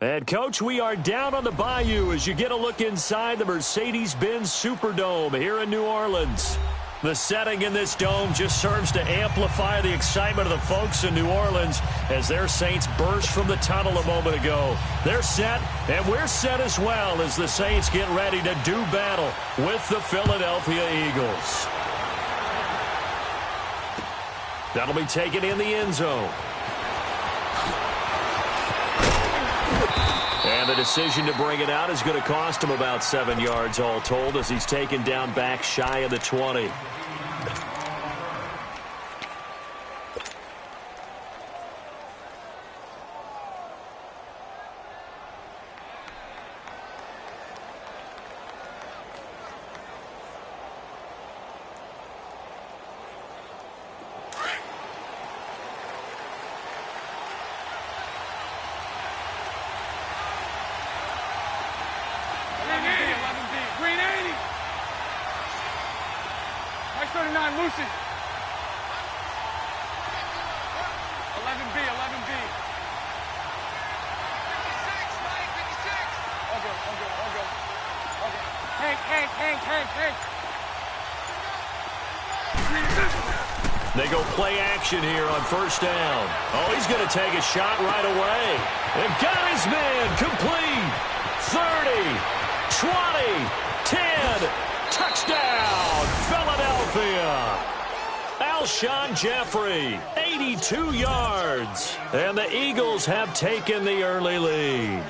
And, Coach, we are down on the bayou as you get a look inside the Mercedes-Benz Superdome here in New Orleans. The setting in this dome just serves to amplify the excitement of the folks in New Orleans as their Saints burst from the tunnel a moment ago. They're set, and we're set as well as the Saints get ready to do battle with the Philadelphia Eagles. That'll be taken in the end zone. And the decision to bring it out is going to cost him about 7 yards all told as he's taken down back shy of the 20. Lucy. 11B, 11B. 56, Mike, 56. All good. Hank. They go play action here on first down. Oh, he's going to take a shot right away. And got his man complete. 30, 20, 10. Touchdown, Philadelphia. Alshon Jeffrey, 82 yards. And the Eagles have taken the early lead.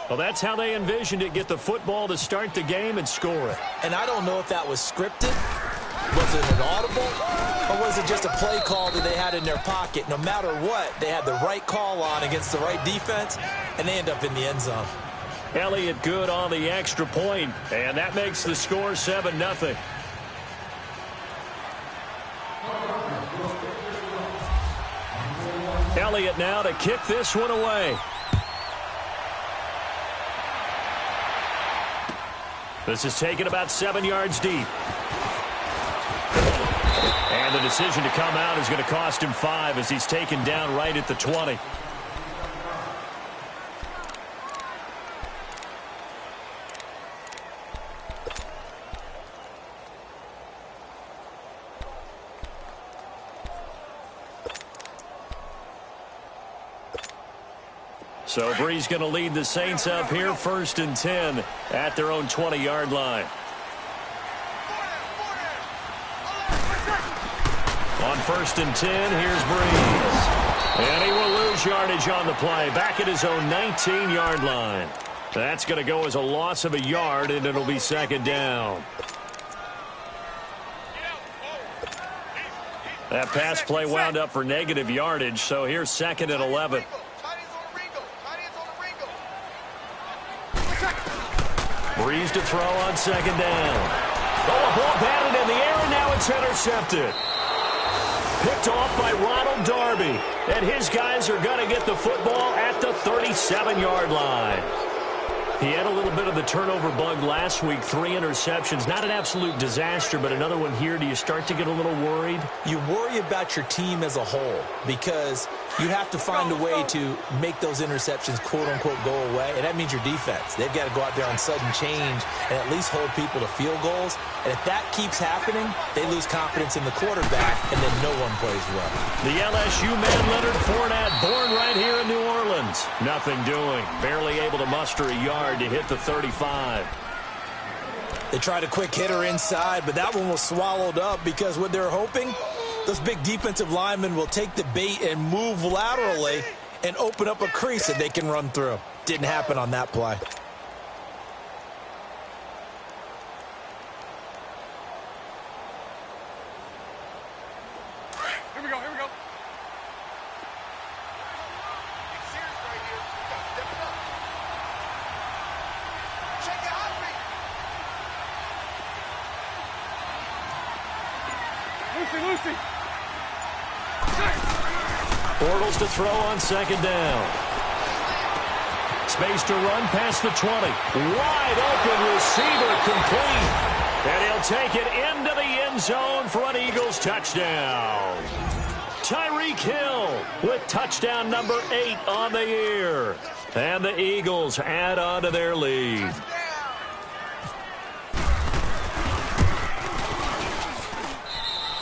Well, that's how they envisioned it. Get the football to start the game and score it. And I don't know if that was scripted. Was it an audible? Or was it just a play call that they had in their pocket? No matter what, they had the right call on against the right defense, and they end up in the end zone. Elliott good on the extra point, and that makes the score 7-0. Elliott now to kick this one away. This is taken about 7 yards deep. And the decision to come out is going to cost him 5 as he's taken down right at the 20. So Brees going to lead the Saints up here, 1st and 10 at their own 20-yard line. On 1st and 10, here's Brees. And he will lose yardage on the play, back at his own 19-yard line. That's going to go as a loss of a yard, and it'll be 2nd down. That pass play wound up for negative yardage, so here's 2nd and 11. Brees to throw on 2nd down. Oh, a ball batted in the air, and now it's intercepted. Picked off by Ronald Darby. And his guys are going to get the football at the 37-yard line. He had a little bit of the turnover bug last week, 3 interceptions. Not an absolute disaster, but another one here. Do you start to get a little worried? You worry about your team as a whole because you have to find a way to make those interceptions, quote-unquote, go away, and that means your defense. They've got to go out there on sudden change and at least hold people to field goals. And if that keeps happening, they lose confidence in the quarterback, and then no one plays well. The LSU man, Leonard Fournette, born right here in New Orleans. Nothing doing. Barely able to muster a yard to hit the 35. They tried a quick hitter inside, but that one was swallowed up because what they're hoping, those big defensive linemen will take the bait and move laterally and open up a crease that they can run through. Didn't happen on that play. Here we go. Lucy. Bortles to throw on 2nd down. Space to run past the 20. Wide open receiver complete. And he'll take it into the end zone for an Eagles touchdown. Tyreek Hill with touchdown number 8 on the year. And the Eagles add on to their lead.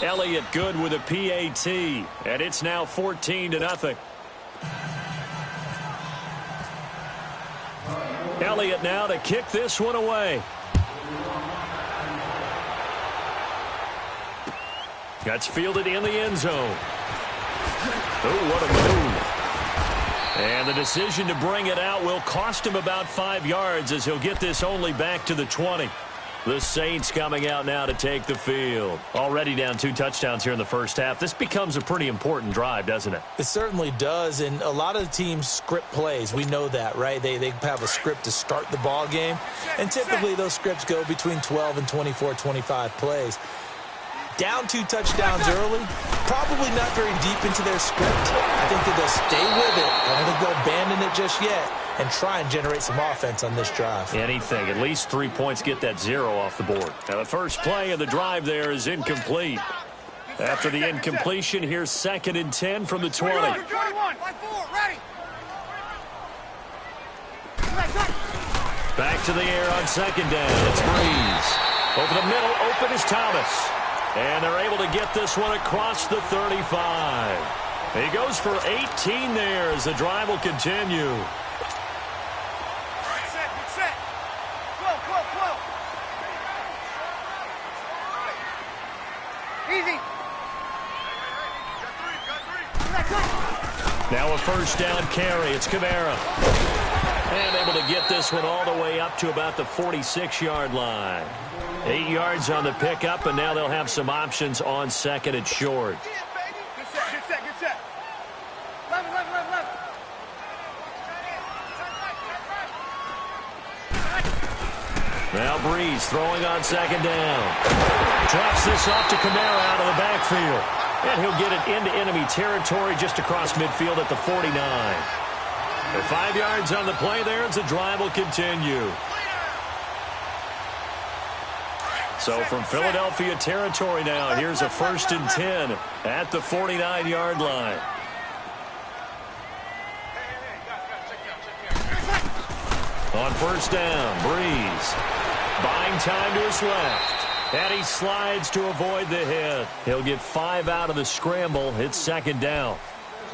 Elliott good with a PAT, and it's now 14-0. Elliott now to kick this one away. That's fielded in the end zone. Oh, what a move. And the decision to bring it out will cost him about 5 yards as he'll get this only back to the 20. The Saints coming out now to take the field. Already down 2 touchdowns here in the first half. This becomes a pretty important drive, doesn't it? It certainly does, and a lot of the teams script plays. We know that, right? They have a script to start the ball game, and typically those scripts go between 12 and 24, 25 plays. Down 2 touchdowns early, probably not very deep into their script. I think that they'll stay with it. I don't think they'll abandon it just yet and try and generate some offense on this drive. Anything. At least 3 points, get that 0 off the board. Now the first play of the drive there is incomplete. After the incompletion, here's 2nd and 10 from the 20. Back to the air on 2nd down. It's Breeze. Over the middle, open is Thomas. And they're able to get this one across the 35. He goes for 18 there as the drive will continue. Easy. Now a first down carry. It's Kamara. And able to get this one all the way up to about the 46-yard line. 8 yards on the pickup, and now they'll have some options on 2nd and short. Good set. Left. Now Breeze throwing on 2nd down. Drops this off to Kamara out of the backfield. And he'll get it into enemy territory just across midfield at the 49. The 5 yards on the play there as the drive will continue. So from Philadelphia territory now, here's a 1st and 10 at the 49-yard line. On 1st down, Breeze buying time to his left. And he slides to avoid the hit. He'll get 5 out of the scramble. It's 2nd down.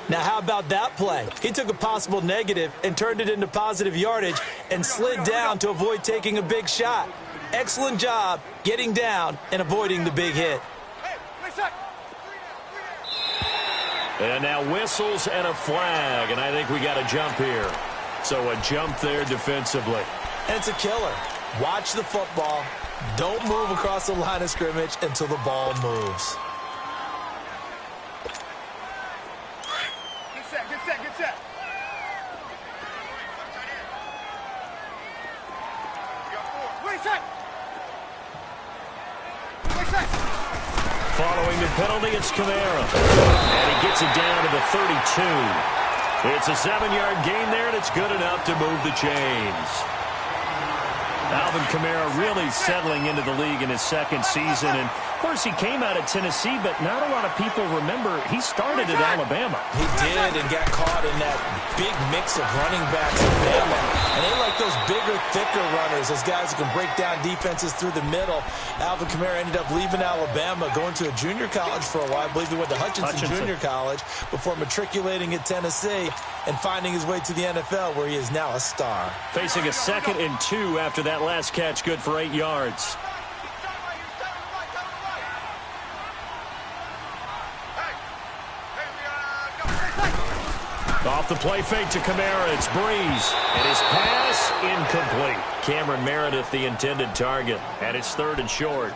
Now, how about that play? He took a possible negative and turned it into positive yardage and slid down to avoid taking a big shot. Excellent job getting down and avoiding the big hit. And now whistles and a flag, and I think we got a jump here. So a jump there defensively. And it's a killer. Watch the football. Don't move across the line of scrimmage until the ball moves. Good set. Following the penalty, it's Kamara. And he gets it down to the 32. It's a 7-yard gain there, and it's good enough to move the chains. Alvin Kamara really settling into the league in his 2nd season. And, of course, he came out of Tennessee, but not a lot of people remember he started at Alabama. He did and got caught in that big mix of running backs in Bama. And they like those bigger, thicker runners, those guys who can break down defenses through the middle. Alvin Kamara ended up leaving Alabama, going to a junior college for a while. I believe he went to Hutchinson Junior College before matriculating at Tennessee and finding his way to the NFL, where he is now a star. Facing a 2nd and 2 after that last catch, good for 8 yards. Off the play fake to Kamara, it's Breeze. And his pass incomplete. Cameron Meredith, the intended target. And it's 3rd and short.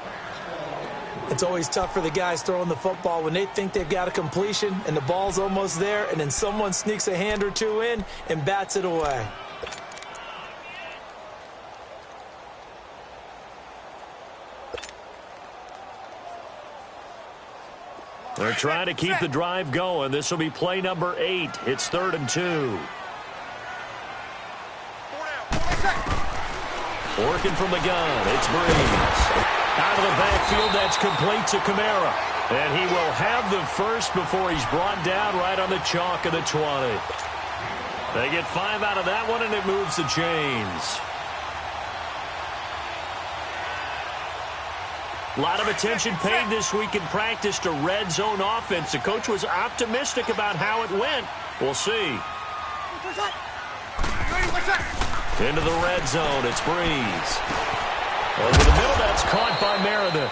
It's always tough for the guys throwing the football when they think they've got a completion and the ball's almost there, and then someone sneaks a hand or two in and bats it away. They're trying to keep the drive going. This will be play number 8. It's 3rd and 2. Working from the gun, it's Breeze. Out of the backfield, that's complete to Kamara. And he will have the first before he's brought down right on the chalk of the 20. They get 5 out of that one, and it moves the chains. A lot of attention paid this week in practice to red zone offense. The coach was optimistic about how it went. We'll see. Into the red zone, it's Breeze. Over the middle, that's caught by Meredith.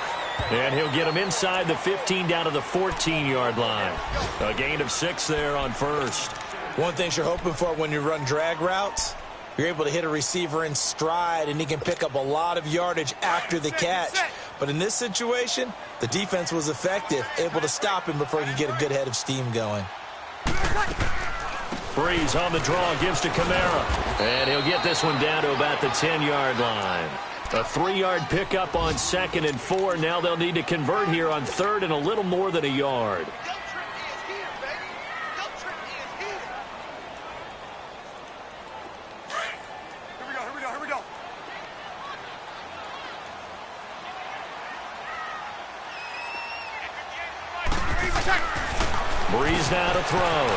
And he'll get him inside the 15 down to the 14-yard line. A gain of 6 there on first. One thing you're hoping for when you run drag routes, you're able to hit a receiver in stride, and he can pick up a lot of yardage after the catch. But in this situation, the defense was effective, able to stop him before he could get a good head of steam going. Breeze on the draw, gives to Kamara. And he'll get this one down to about the 10-yard line. A 3-yard pickup on 2nd and 4. Now they'll need to convert here on 3rd and a little more than a yard. Breeze now to throw.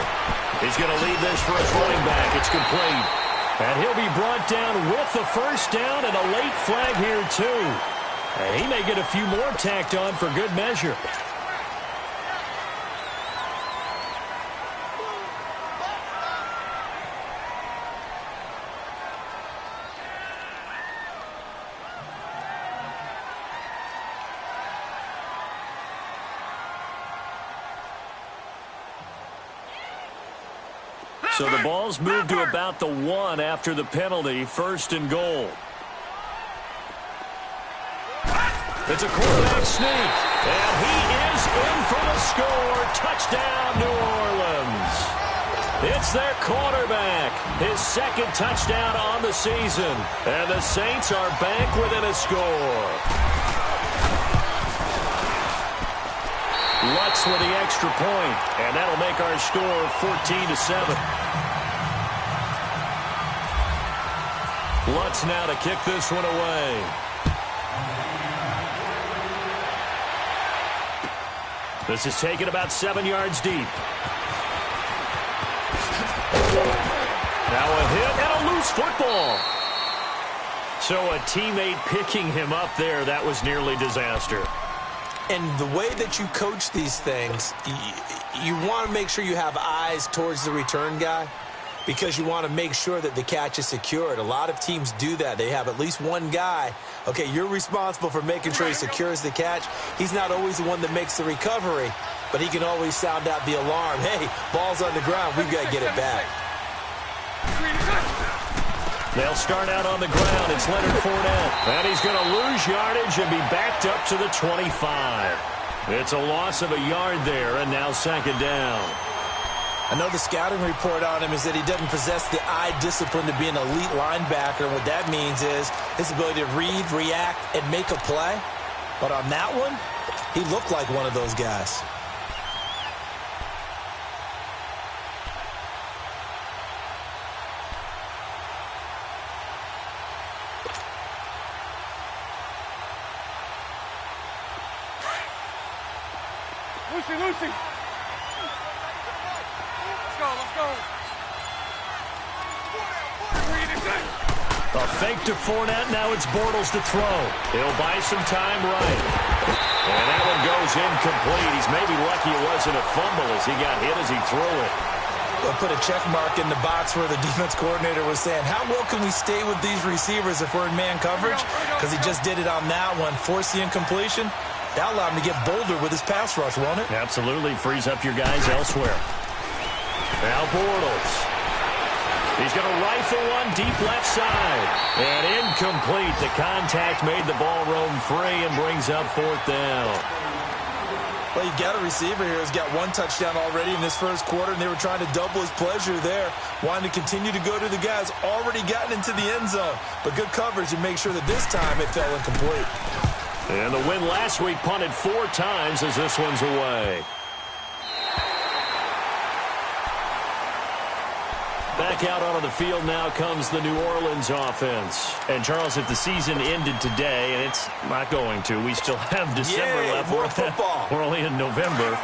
He's going to lead this for his running back. It's complete. And he'll be brought down with the first down and a late flag here, too. And he may get a few more tacked on for good measure. So the ball's moved to about the 1 after the penalty, 1st and goal. It's a quarterback sneak, and he is in for the score. Touchdown, New Orleans. It's their quarterback, his 2nd touchdown on the season, and the Saints are back within a score. Lutz with the extra point, and that'll make our score 14-7. Lutz now to kick this one away. This is taken about 7 yards deep. Now a hit and a loose football. So a teammate picking him up there, that was nearly disaster. And the way that you coach these things, you want to make sure you have eyes towards the return guy because you want to make sure that the catch is secured. A lot of teams do that. They have at least one guy. Okay, you're responsible for making sure he secures the catch. He's not always the one that makes the recovery, but he can always sound out the alarm. Hey, ball's on the ground. We've got to get it back. They'll start out on the ground. It's Leonard Fournette. And he's going to lose yardage and be backed up to the 25. It's a loss of a yard there, and now 2nd down. I know the scouting report on him is that he doesn't possess the eye discipline to be an elite linebacker. What that means is his ability to read, react, and make a play. But on that one, he looked like one of those guys. Lucy. Let's go. A fake to Fournette. Now it's Bortles to throw. He'll buy some time right. And that one goes incomplete. He's maybe lucky it wasn't a fumble as he got hit as he threw it. They'll put a check mark in the box where the defense coordinator was saying, how well can we stay with these receivers if we're in man coverage? Because he just did it on that one. Force the incompletion. That'll allow him to get bolder with his pass rush, won't it? Absolutely. Frees up your guys elsewhere. Now Bortles. He's going to rifle one deep left side. And incomplete. The contact made the ball roam free and brings up 4th down. Well, you got a receiver here who's got 1 touchdown already in this first quarter, and they were trying to double his pleasure there, wanting to continue to go to the guys already gotten into the end zone. But good coverage and make sure that this time it fell incomplete. And the win last week punted 4 times as this one's away. Back out onto the field now comes the New Orleans offense. And, Charles, if the season ended today, and it's not going to, we still have December left. More football. We're only in November.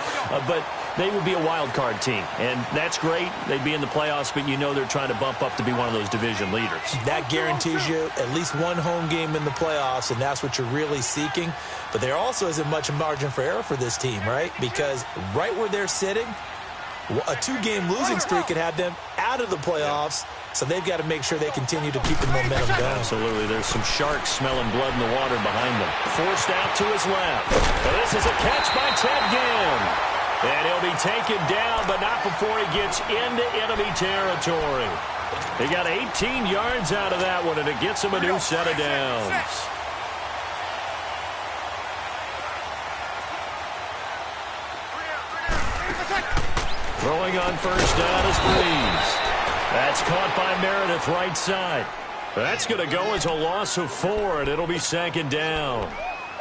But they would be a wild card team. And that's great. They'd be in the playoffs, but you know they're trying to bump up to be one of those division leaders. That guarantees you at least one home game in the playoffs, and that's what you're really seeking. But there also isn't much margin for error for this team, right? Because right where they're sitting, a 2-game losing streak could have them out of the playoffs, so they've got to make sure they continue to keep the momentum going. Absolutely. There's some sharks smelling blood in the water behind them. Forced out to his left. And this is a catch by Ted Ginn. And he'll be taken down, but not before he gets into enemy territory. He got 18 yards out of that one, and it gets him a new set of downs. Throwing on first down is Breeze. That's caught by Meredith right side. That's going to go as a loss of 4, and it'll be second down.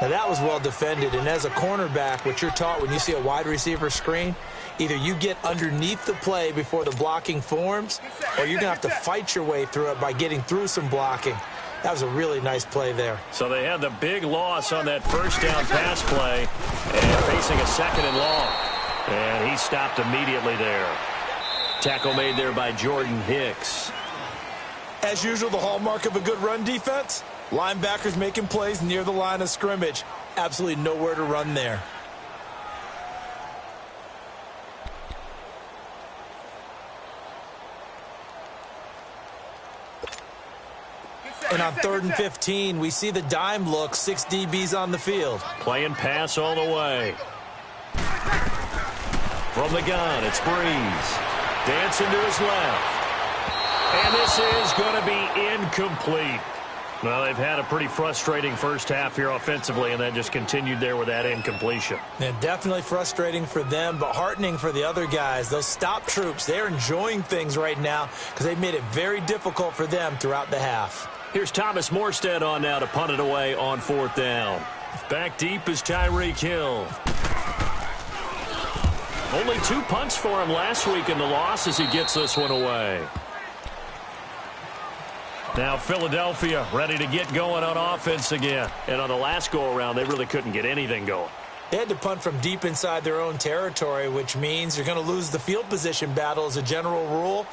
Now, that was well defended, and as a cornerback, what you're taught when you see a wide receiver screen, either you get underneath the play before the blocking forms, or you're going to have to fight your way through it by getting through some blocking. That was a really nice play there. So they had the big loss on that first down pass play, and facing a second and long. And he stopped immediately there. Tackle made there by Jordan Hicks. As usual, the hallmark of a good run defense, linebackers making plays near the line of scrimmage. Absolutely nowhere to run there. And on 3rd and 15, we see the dime look, 6 DBs on the field. Playing pass all the way. From the gun, it's Breeze. Dancing to his left. And this is going to be incomplete. Well, they've had a pretty frustrating first half here offensively, and then just continued there with that incompletion. Yeah, definitely frustrating for them, but heartening for the other guys. Those stop troops, they're enjoying things right now because they've made it very difficult for them throughout the half. Here's Thomas Morstead on now to punt it away on 4th down. Back deep is Tyreek Hill. Only 2 punts for him last week in the loss as he gets this one away. Now Philadelphia ready to get going on offense again. And on the last go-around, they really couldn't get anything going. They had to punt from deep inside their own territory, which means you're going to lose the field position battle as a general rule.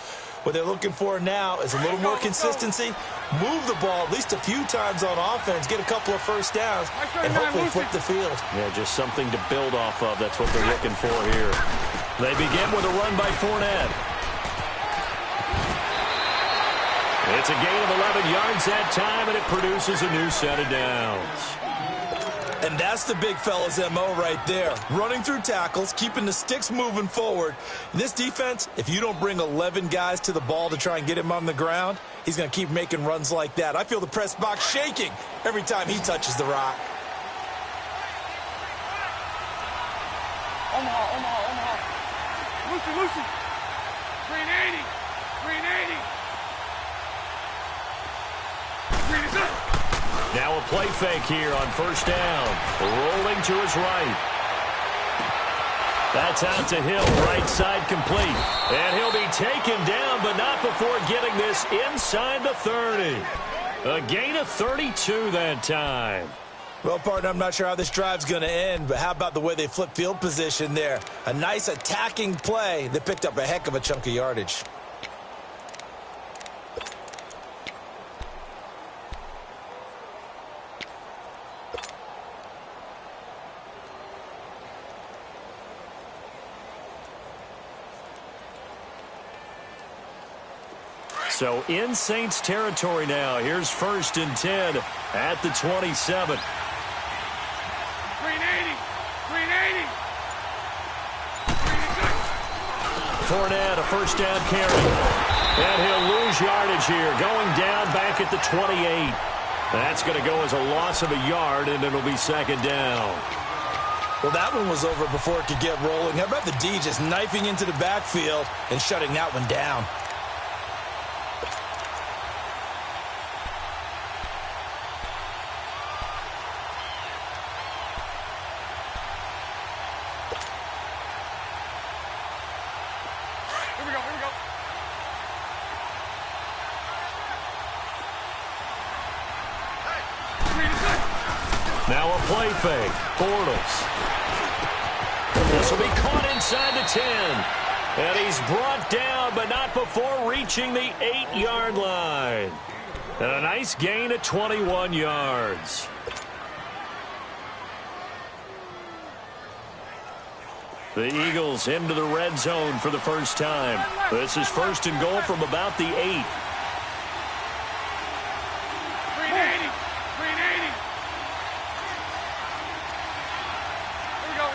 What they're looking for now is a little more consistency, move the ball at least a few times on offense, get a couple of first downs, and hopefully flip the field. Yeah, just something to build off of. That's what they're looking for here. They begin with a run by Fournette. It's a gain of 11 yards that time, and it produces a new set of downs. And that's the big fella's MO right there. Running through tackles, keeping the sticks moving forward. In this defense, if you don't bring 11 guys to the ball to try and get him on the ground, he's going to keep making runs like that. I feel the press box shaking every time he touches the rock. Omaha. Lucy. 380. 380. Now a play fake here on first down. Rolling to his right. That's out to Hill, right side complete. And he'll be taken down, but not before getting this inside the 30. A gain of 32 that time. Well, partner, I'm not sure how this drive's going to end, but how about the way they flip field position there? A nice attacking play that picked up a heck of a chunk of yardage. So in Saints territory now. Here's 1st and 10 at the 27. 380. Fournette, a first down carry. And he'll lose yardage here. Going down back at the 28. That's going to go as a loss of a yard, and it'll be second down. Well, that one was over before it could get rolling. How about the D just knifing into the backfield and shutting that one down? Now a play fake. Bortles. This will be caught inside the 10. And he's brought down, but not before reaching the 8-yard line. And a nice gain of 21 yards. The Eagles into the red zone for the first time. This is first and goal from about the 8. Green 80. Green 80. Here we go.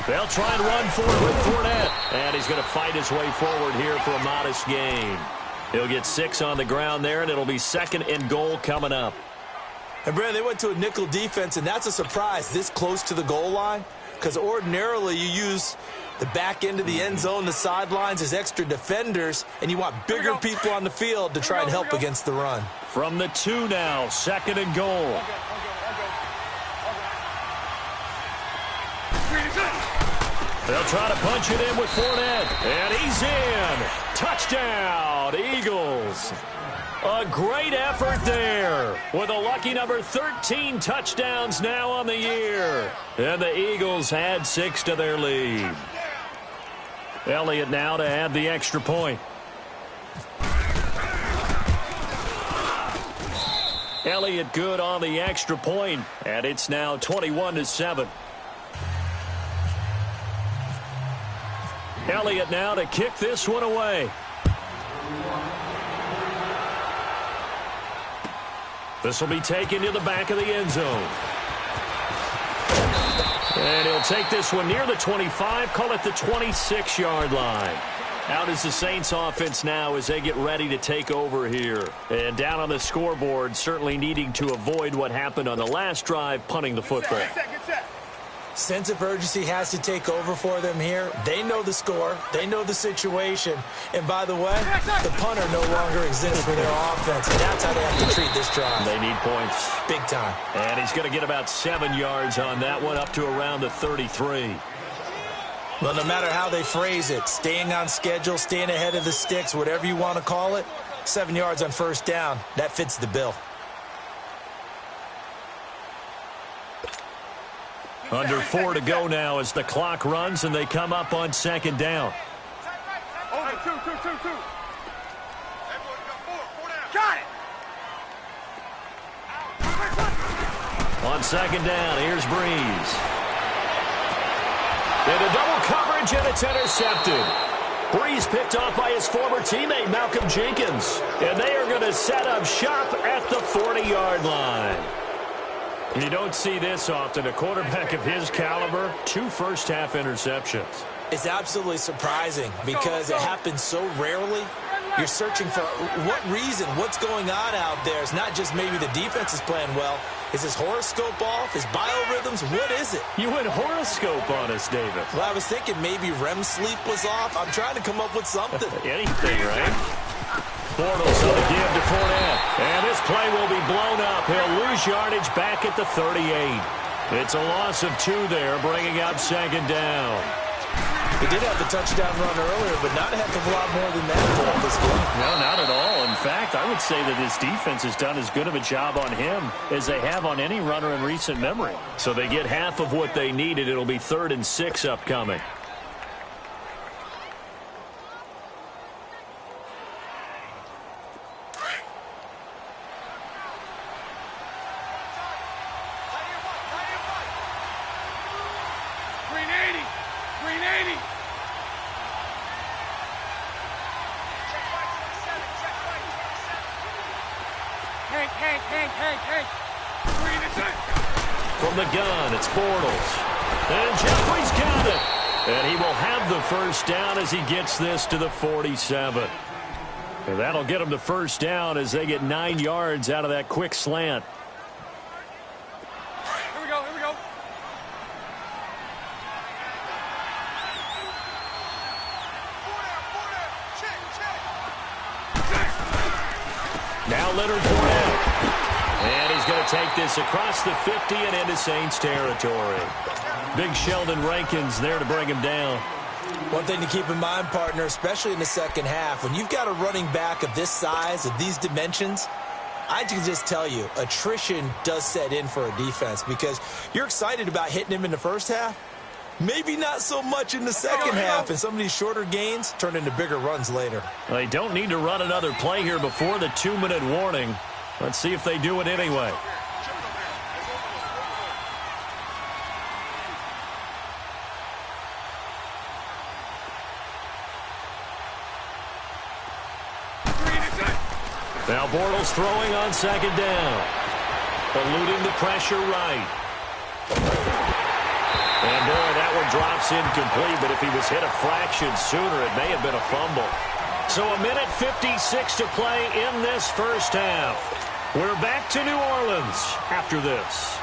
They'll try and run for it with Fournette. And he's going to fight his way forward here for a modest gain. He'll get 6 on the ground there, and it'll be second and goal coming up. And, Brandon, they went to a nickel defense, and that's a surprise this close to the goal line, because ordinarily you use the back end of the end zone, the sidelines as extra defenders, and you want bigger people on the field to try and help against the run. From the 2 now, second and goal. They'll try to punch it in with Fournette, and he's in. Touchdown, Eagles. A great effort there with a lucky number 13 touchdowns now on the year. And the Eagles add 6 to their lead. Elliott now to add the extra point. Elliott good on the extra point, and it's now 21-7. Elliott now to kick this one away. This will be taken to the back of the end zone. And he'll take this one near the 25, call it the 26-yard line. Out is the Saints offense now as they get ready to take over here. And down on the scoreboard, certainly needing to avoid what happened on the last drive, punting the football. Sense of urgency has to take over for them here. They know the score. They know the situation. And by the way, the punter no longer exists for their offense. And that's how they have to treat this drive. They need points. Big time. And he's going to get about 7 yards on that one, up to around the 33. Well, no matter how they phrase it, staying on schedule, staying ahead of the sticks, whatever you want to call it, 7 yards on first down, that fits the bill. Under 4 to go now as the clock runs and they come up on second down. Over, two. Got it. On second down, here's Breeze. Into double coverage, and it's intercepted. Breeze picked off by his former teammate, Malcolm Jenkins. And they are going to set up shop at the 40-yard line. You don't see this often. A quarterback of his caliber, 2 first-half interceptions. It's absolutely surprising because it happens so rarely. You're searching for what reason, what's going on out there. It's not just maybe the defense is playing well. Is his horoscope off? His biorhythms? What is it? You went horoscope on us, David. Well, I was thinking maybe REM sleep was off. I'm trying to come up with something. Anything, right? Bortles on the give to Fournette. And this play will be blown up. He'll lose yardage back at the 38. It's a loss of 2 there, bringing up second down. He did have the touchdown run earlier, but not a heck of a lot more than that for this game. No, not at all. In fact, I would say that his defense has done as good of a job on him as they have on any runner in recent memory. So they get half of what they needed. It'll be 3rd and 6 upcoming. From the gun, it's Bortles. And Jeffrey's got it. And he will have the first down as he gets this to the 47. And that'll get him the first down as they get 9 yards out of that quick slant. Here we go. Now Leonard Fournette. And he's going to take this across the 50 and into Saints territory. Big Sheldon Rankins there to bring him down. One thing to keep in mind, partner, especially in the second half, when you've got a running back of this size, of these dimensions, I can just tell you, attrition does set in for a defense because you're excited about hitting him in the first half. Maybe not so much in the second half, and some of these shorter gains turn into bigger runs later. They don't need to run another play here before the 2-minute warning. Let's see if they do it anyway. Now Bortles throwing on second down. Eluding the pressure right. And boy, that one drops incomplete, but if he was hit a fraction sooner, it may have been a fumble. So a minute 56 to play in this first half. We're back to New Orleans after this.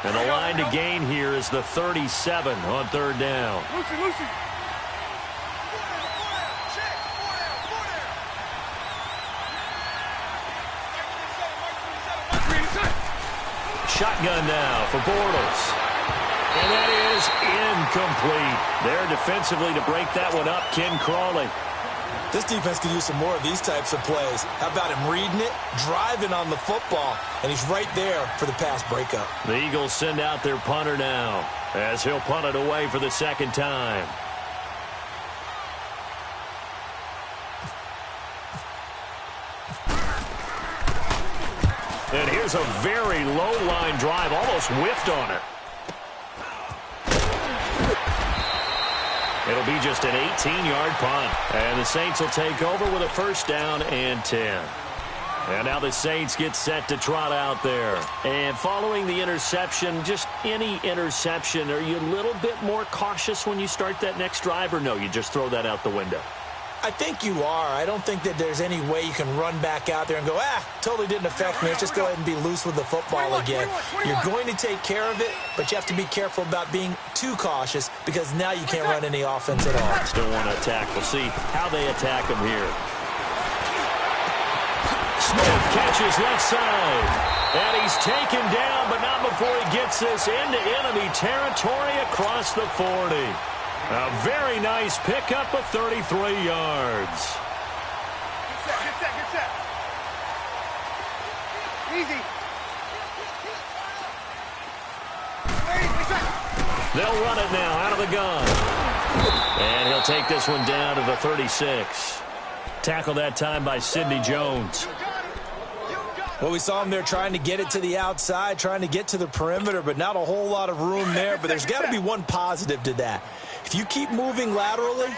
And the line to gain here is the 37 on third down. Lucy. Shotgun now for Bortles. And that is incomplete. There defensively to break that one up, Ken Crawley. This defense could use some more of these types of plays. How about him reading it, driving on the football, and he's right there for the pass breakup. The Eagles send out their punter now as he'll punt it away for the second time. And here's a very low-line drive, almost whiffed on it. It'll be just an 18-yard punt. And the Saints will take over with a first down and 10. And now the Saints get set to trot out there. And following the interception, just any interception, are you a little bit more cautious when you start that next drive, or no, you just throw that out the window? I think you are. I don't think that there's any way you can run back out there and go, totally didn't affect me. Let's just go ahead and be loose with the football again. You're going to take care of it, but you have to be careful about being too cautious because now you can't run any offense at all. Still want to attack. We'll see how they attack him here. Smith catches left side. And he's taken down, but not before he gets this into enemy territory across the 40. A very nice pickup of 33 yards. Get set. Easy. They'll run it now out of the gun. And he'll take this one down to the 36. Tackled that time by Sidney Jones. Well, we saw him there trying to get it to the outside, trying to get to the perimeter, but not a whole lot of room there. But there's got to be one positive to that. If you keep moving laterally,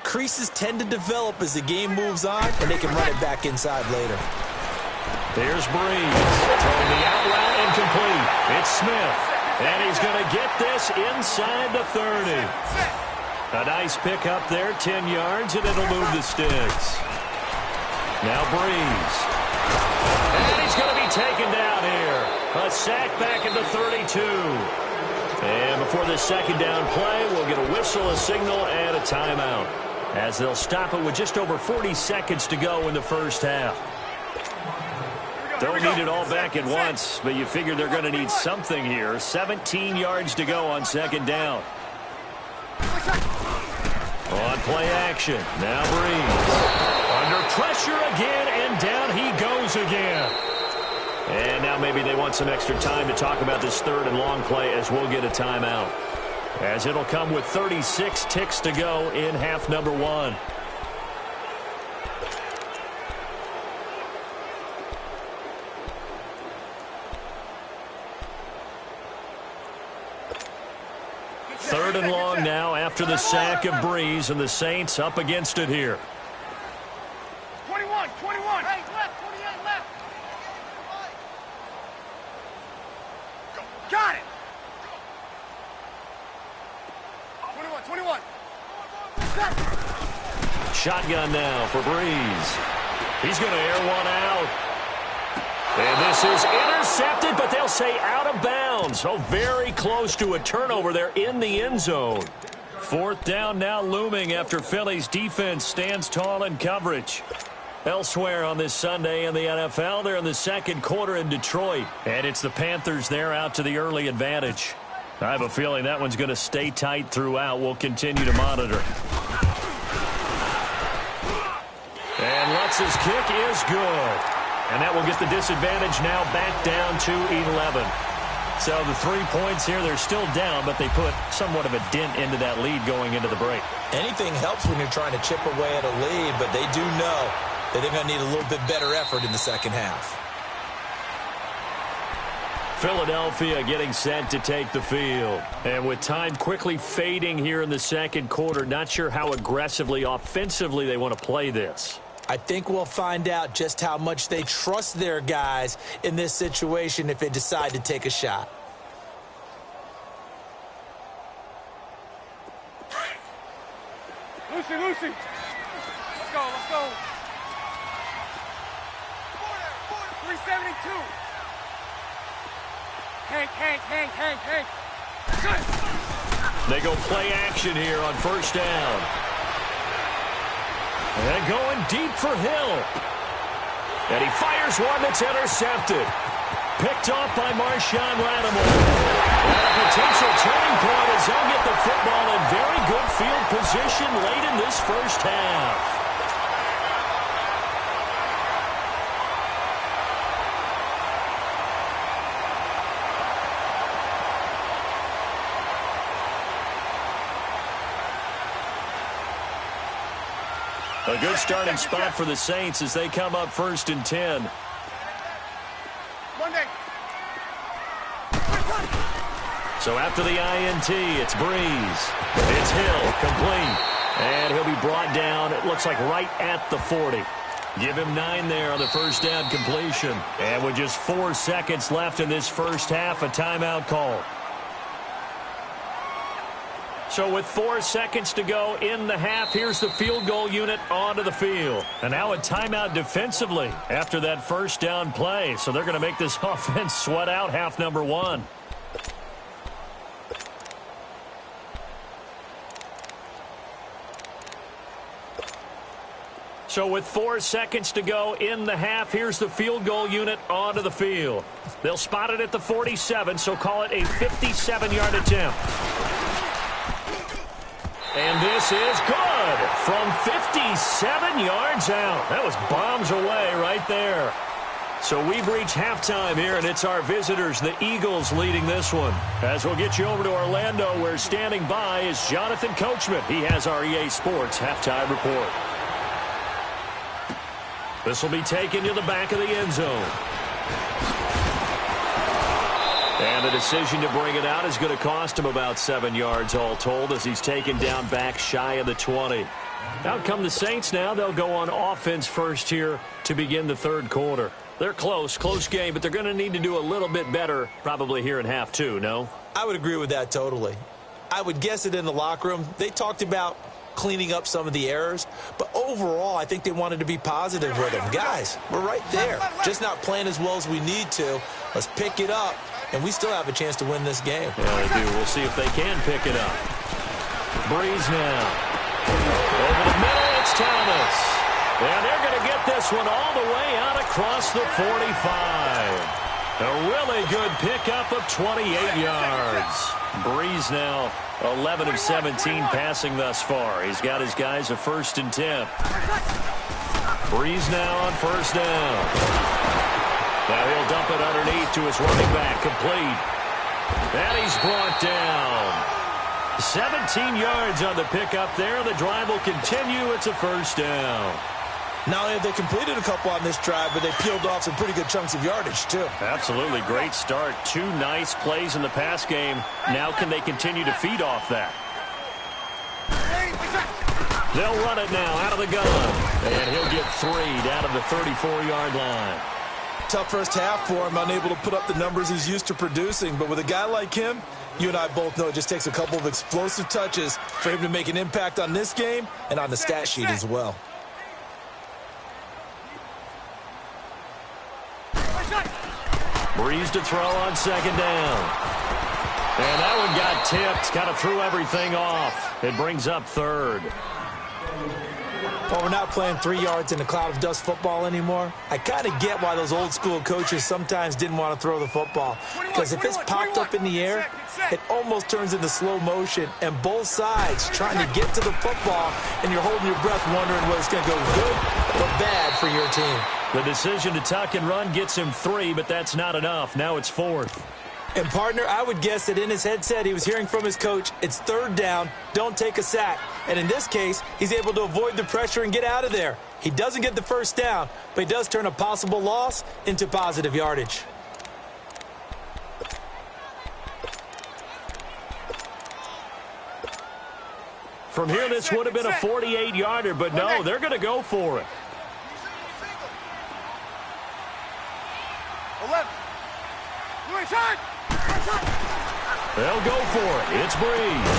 creases tend to develop as the game moves on, and they can run it back inside later. There's Breeze. Throwing the out route incomplete. It's Smith. And he's going to get this inside the 30. A nice pickup there, 10 yards, and it'll move the sticks. Now Breeze. And he's going to be taken down here. A sack back at the 32. And before this second down play, we'll get a whistle, a signal, and a timeout, as they'll stop it with just over 40 seconds to go in the first half. Don't need it all back at once, but you figure they're going to need something here. 17 yards to go on second down. On play action. Now Breeze. Under pressure again, and down he goes again. And now maybe they want some extra time to talk about this third and long play, as we'll get a timeout, as it'll come with 36 ticks to go in half number one. Third and long now after the sack of Breeze, and the Saints up against it here. 21. Hey, left, 28 left. Got it. 21. Shotgun now for Breeze. He's going to air one out. And this is intercepted, but they'll say out of bounds. So very close to a turnover there in the end zone. Fourth down now looming after Philly's defense stands tall in coverage. Elsewhere on this Sunday in the NFL, they're in the second quarter in Detroit. And it's the Panthers there out to the early advantage. I have a feeling that one's going to stay tight throughout. We'll continue to monitor. And Lutz's kick is good. And that will get the disadvantage now back down to 11. So the 3 points here, they're still down, but they put somewhat of a dent into that lead going into the break. Anything helps when you're trying to chip away at a lead, but they do know that they're going to need a little bit better effort in the second half. Philadelphia getting set to take the field. And with time quickly fading here in the second quarter, not sure how aggressively, offensively they want to play this. I think we'll find out just how much they trust their guys in this situation if they decide to take a shot. Lucy. Let's go. 372. Hank. They go play action here on first down. And going deep for Hill. And he fires one that's intercepted. Picked off by Marshawn Lattimore. And a potential turning point as they'll get the football in very good field position late in this first half. A good starting spot for the Saints as they come up 1st and 10. So after the INT, it's Breeze. It's Hill, complete. And he'll be brought down, it looks like right at the 40. Give him 9 there on the first down completion. And with just 4 seconds left in this first half, a timeout call. So with 4 seconds to go in the half, here's the field goal unit onto the field. And now a timeout defensively after that first down play. So they're going to make this offense sweat out half number 1. So with 4 seconds to go in the half, here's the field goal unit onto the field. They'll spot it at the 47, so call it a 57-yard attempt. And this is good from 57 yards out. That was bombs away right there. So we've reached halftime here, and it's our visitors, the Eagles, leading this one. As we'll get you over to Orlando, where standing by is Jonathan Coachman. He has our EA Sports halftime report. This will be taken to the back of the end zone. And the decision to bring it out is going to cost him about 7 yards all told as he's taken down back shy of the 20. Out come the Saints now. They'll go on offense first here to begin the third quarter. They're close game, but they're going to need to do a little bit better probably here in half 2, no? I would agree with that totally. I would guess it in the locker room. They talked about cleaning up some of the errors, but overall I think they wanted to be positive with them. Guys, we're right there. Just not playing as well as we need to. Let's pick it up, and we still have a chance to win this game. Yeah, they do. We'll see if they can pick it up. Breeze now. Over the middle, it's Thomas. And they're going to get this one all the way out across the 45. A really good pickup of 28 yards. Breeze now 11 of 17 passing thus far. He's got his guys a 1st and 10. Breeze now on first down. Now he'll dump it underneath to his running back, complete. And he's brought down. 17 yards on the pickup there. The drive will continue. It's a 1st down. Not only have they completed a couple on this drive, but they peeled off some pretty good chunks of yardage, too. Absolutely. Great start. 2 nice plays in the pass game. Now can they continue to feed off that? They'll run it now out of the gun. And he'll get 3 down to the 34-yard line. Tough first half for him, unable to put up the numbers he's used to producing. But with a guy like him, you and I both know it just takes a couple of explosive touches for him to make an impact on this game and on the stat sheet as well. Breeze to throw on second down. And that one got tipped. Kind of threw everything off. It brings up 3rd. Well, we're not playing 3 yards in a cloud of dust football anymore. I kind of get why those old school coaches sometimes didn't want to throw the football. Because if it's popped up in the air, it almost turns into slow motion, and both sides trying to get to the football, and you're holding your breath wondering whether it's going to go good or bad for your team. The decision to tuck and run gets him 3, but that's not enough. Now it's 4th. And, partner, I would guess that in his headset he was hearing from his coach, it's 3rd down, don't take a sack. And in this case, he's able to avoid the pressure and get out of there. He doesn't get the first down, but he does turn a possible loss into positive yardage. From here, this would have been a 48-yarder, but no, they're going to go for it. 11. They'll go for it. It's Breeze.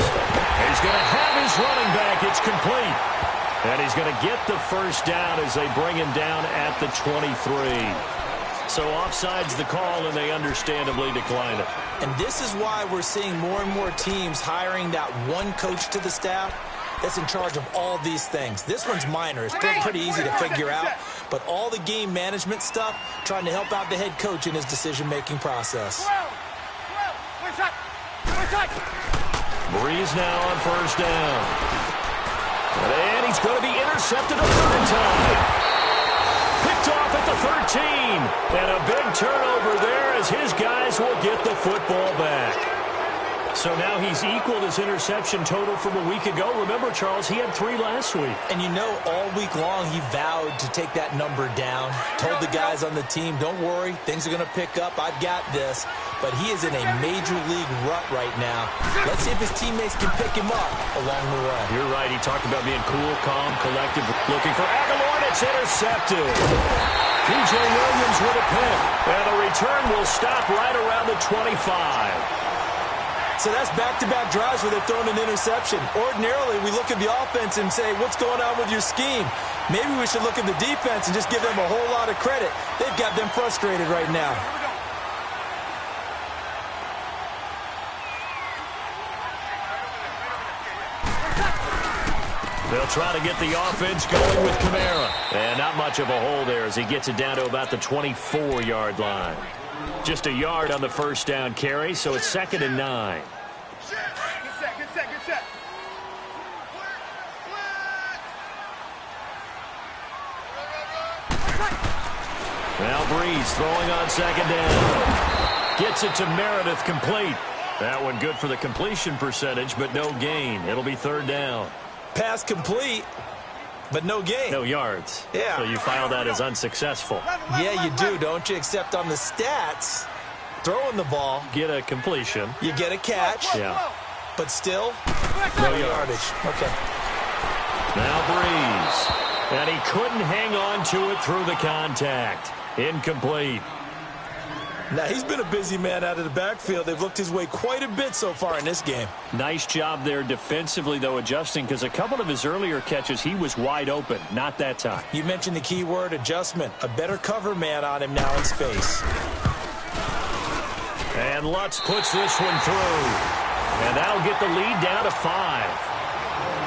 He's going to have his running back. It's complete. And he's going to get the first down as they bring him down at the 23. So offside's the call, and they understandably decline it. And this is why we're seeing more and more teams hiring that one coach to the staff that's in charge of all these things. This one's minor. It's pretty easy to figure out. But all the game management stuff, trying to help out the head coach in his decision-making process. Breeze now on first down. And he's going to be intercepted a 3rd time. Picked off at the 13. And a big turnover there as his guys will get the football back. So now he's equaled his interception total from a week ago. Remember, Charles, he had 3 last week. And you know, all week long he vowed to take that number down. Told the guys on the team, don't worry, things are going to pick up. I've got this. But he is in a major league rut right now. Let's see if his teammates can pick him up along the way. You're right. He talked about being cool, calm, collective, looking for Aguilar, and it's intercepted. P.J. Williams with a pick. And the return will stop right around the 25. So that's back-to-back drives where they've thrown an interception. Ordinarily, we look at the offense and say, what's going on with your scheme? Maybe we should look at the defense and just give them a whole lot of credit. They've got them frustrated right now. They'll try to get the offense going with Kamara. And not much of a hole there as he gets it down to about the 24-yard line. Just a yard on the first down carry, so it's 2nd and 9. Good set. Now Breeze throwing on 2nd down. Gets it to Meredith, complete. That one good for the completion percentage, but no gain. It'll be 3rd down. Pass complete, but no gain. No yards. Yeah. So you file that as unsuccessful. Yeah, you do, don't you? Except on the stats, throwing the ball, Get a completion. you get a catch, Yeah. but still, No no yards. yardage. Okay. Now Breeze. And he couldn't hang on to it through the contact. Incomplete. Now, he's been a busy man out of the backfield. They've looked his way quite a bit so far in this game. Nice job there defensively, though, adjusting, because a couple of his earlier catches, he was wide open. Not that time. You mentioned the key word, adjustment. A better cover man on him now in space. And Lutz puts this one through. And that'll get the lead down to 5.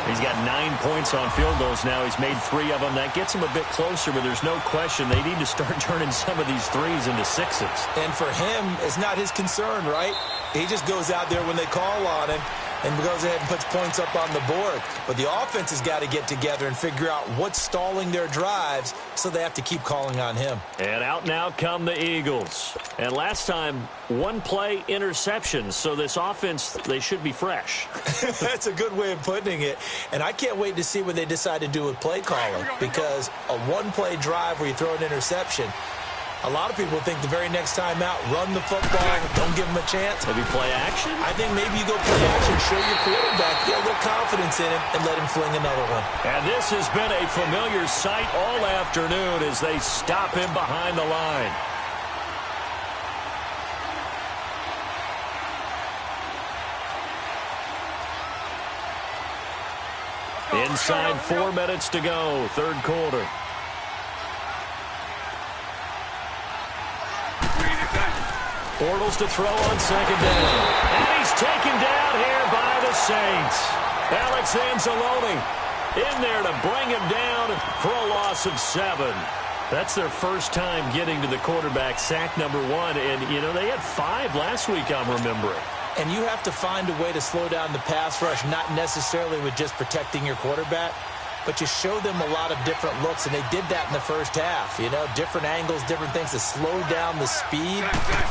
He's got 9 points on field goals now. He's made 3 of them. That gets him a bit closer, but there's no question they need to start turning some of these 3s into 6s. And for him, it's not his concern, right? He just goes out there when they call on him and goes ahead and puts points up on the board. But the offense has got to get together and figure out what's stalling their drives, so they have to keep calling on him. And out now come the Eagles. And last time, 1-play interceptions. So this offense, they should be fresh. That's a good way of putting it. And I can't wait to see what they decide to do with play calling, because a 1-play drive where you throw an interception, a lot of people think the very next time out, run the football, don't give them a chance. Maybe play action? I think maybe you go play action, show your quarterback, get a little confidence in him, and let him fling another one. And this has been a familiar sight all afternoon as they stop him behind the line. Inside 4 minutes to go, 3rd quarter. Bortles to throw on 2nd down. And he's taken down here by the Saints. Alex Anzalone in there to bring him down for a loss of 7. That's their first time getting to the quarterback, sack number 1. And, you know, they had 5 last week, I'm remembering. And you have to find a way to slow down the pass rush, not necessarily with just protecting your quarterback, but you show them a lot of different looks, and they did that in the first half. You know, different angles, different things to slow down the speed.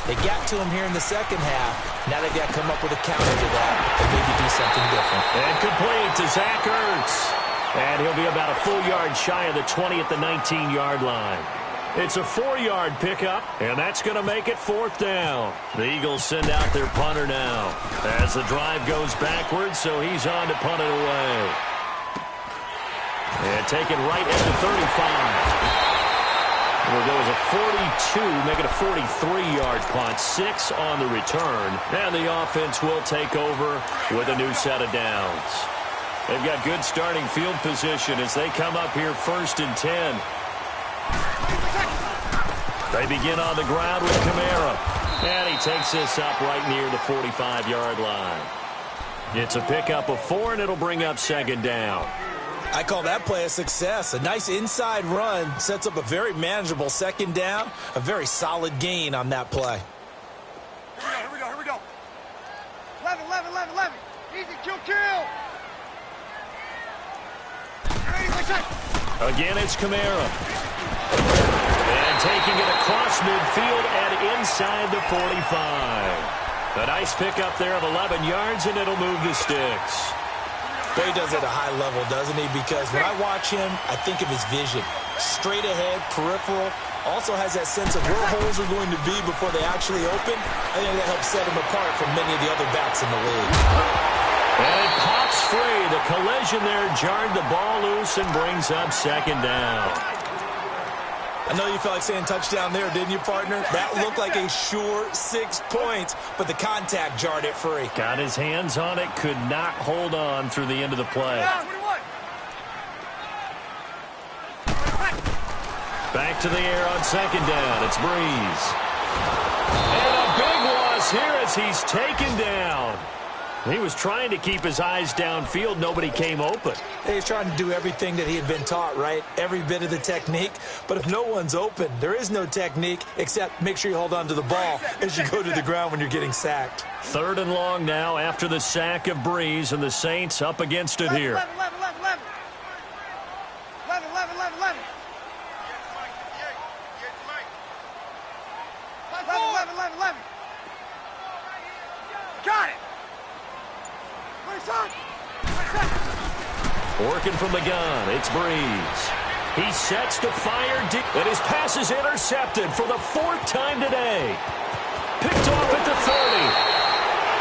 They got to him here in the second half. Now they've got to come up with a counter to that and maybe do something different. And complete to Zach Ertz. And he'll be about a full yard shy of the 20 at the 19-yard line. It's a 4-yard pickup, and that's going to make it 4th down. The Eagles send out their punter now as the drive goes backwards, so he's on to punt it away. And take it right at the 35. We'll go as a 42, make it a 43-yard punt, 6 on the return. And the offense will take over with a new set of downs. They've got good starting field position as they come up here 1st and 10. They begin on the ground with Kamara. And he takes this up right near the 45-yard line. It's a pickup of 4, and it'll bring up 2nd down. I call that play a success. A nice inside run sets up a very manageable 2nd down. A very solid gain on that play. Here we go. 11. Easy, kill. Again, it's Kamara. And taking it across midfield and inside the 45. A nice pickup there of 11 yards, and it'll move the sticks. But he does it at a high level, doesn't he? Because when I watch him, I think of his vision. Straight ahead, peripheral. Also has that sense of where holes are going to be before they actually open. I think that helps set him apart from many of the other backs in the league. And it pops free. The collision there jarred the ball loose and brings up 2nd down. I know you felt like saying touchdown there, didn't you, partner? That looked like a sure 6 points, but the contact jarred it free. Got his hands on it, could not hold on through the end of the play. Back to the air on 2nd down. It's Breeze. And a big loss here as he's taken down. He was trying to keep his eyes downfield. Nobody came open. He's trying to do everything that he had been taught, right? Every bit of the technique. But if no one's open, there is no technique except make sure you hold on to the ball as you go to the ground when you're getting sacked. 3rd and long now after the sack of Breeze, and the Saints up against it here. 11. Got it. Working from the gun, it's Breeze. He sets to fire deep, and his pass is intercepted for the 4th time today. Picked off at the 30.